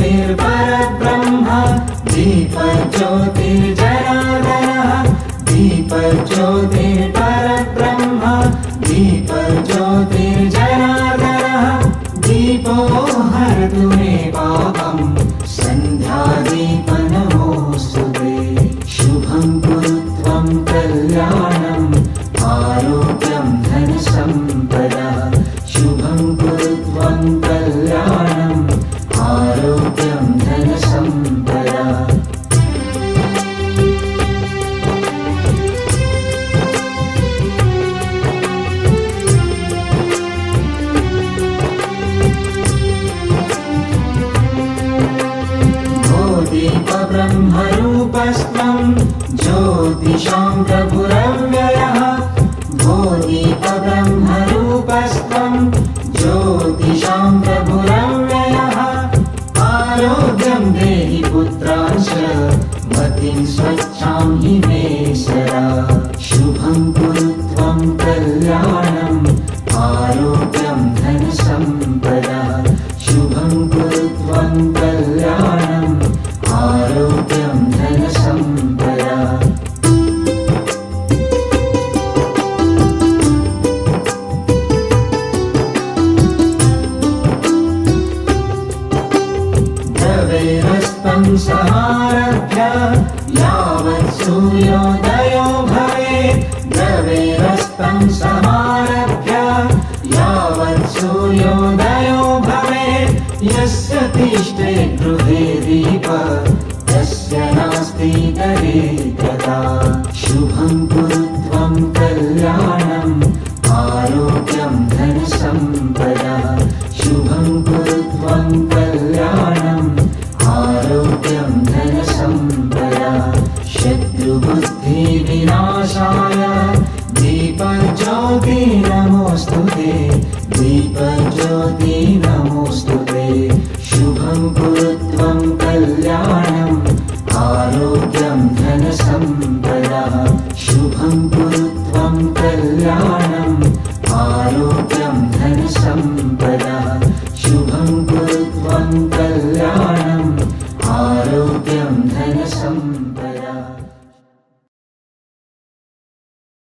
ज्योतिर्परब्रह्म दीपज्योतिर्जनार्दनः दीपज्योतिर्परब्रह्म दीपज्योतिर्जनार्दनः दीपो हरतु मे पापम् सन्ध्यादीपनमोऽस्तुते शुभं कुरु त्वं कल्याणम् आरोग्यं धनसम्पदा शुभं कुरु त्वं कल्याणम् आरोग्यं धनसम्पदा दीपब्रह्मरूपस्त्वं ज्योतिषां प्रभुरव्ययः भो दीपब्रह्मरूपस्त्वं ज्योतिषां प्रभुरव्ययः आरोग्यं देहि पुत्रांश मतिं स्वच्छां हि मे सदा शुभं कुरु त्वं कल्याणम् आरोग्यं धनसम्पदा शुभं कुरु त्वं कल्याणम् आरोग्यं धनसम्पदा द्रवेरस्तं समारभ्य यावत् सूर्योदयो भवेत् द्रवेरस्तं समारभ्य यावत् सूर्योदयो भवेत् यस्य तिष्ठे गृहे दीप तस्य नास्ति गरे गता शुभं कुरु त्वं कल्याणम् आरोग्यं धनसम्पदा शुभं कुरु त्वं कल्याणम् आरोग्यं धनसम्पदा शत्रुबुद्धिविनाशाय दीपज्योति नमोऽस्तुते दीपज्योति नमोऽस्तुते शुभं कुरु त्वं कल्याणम् आरोग्यं धनसम्पदा शुभं कुरु त्वं कल्याणम् आरोग्यं धनसम्पदा शुभं कुरु त्वं कल्याणम् आरोग्यं धनसम्पदा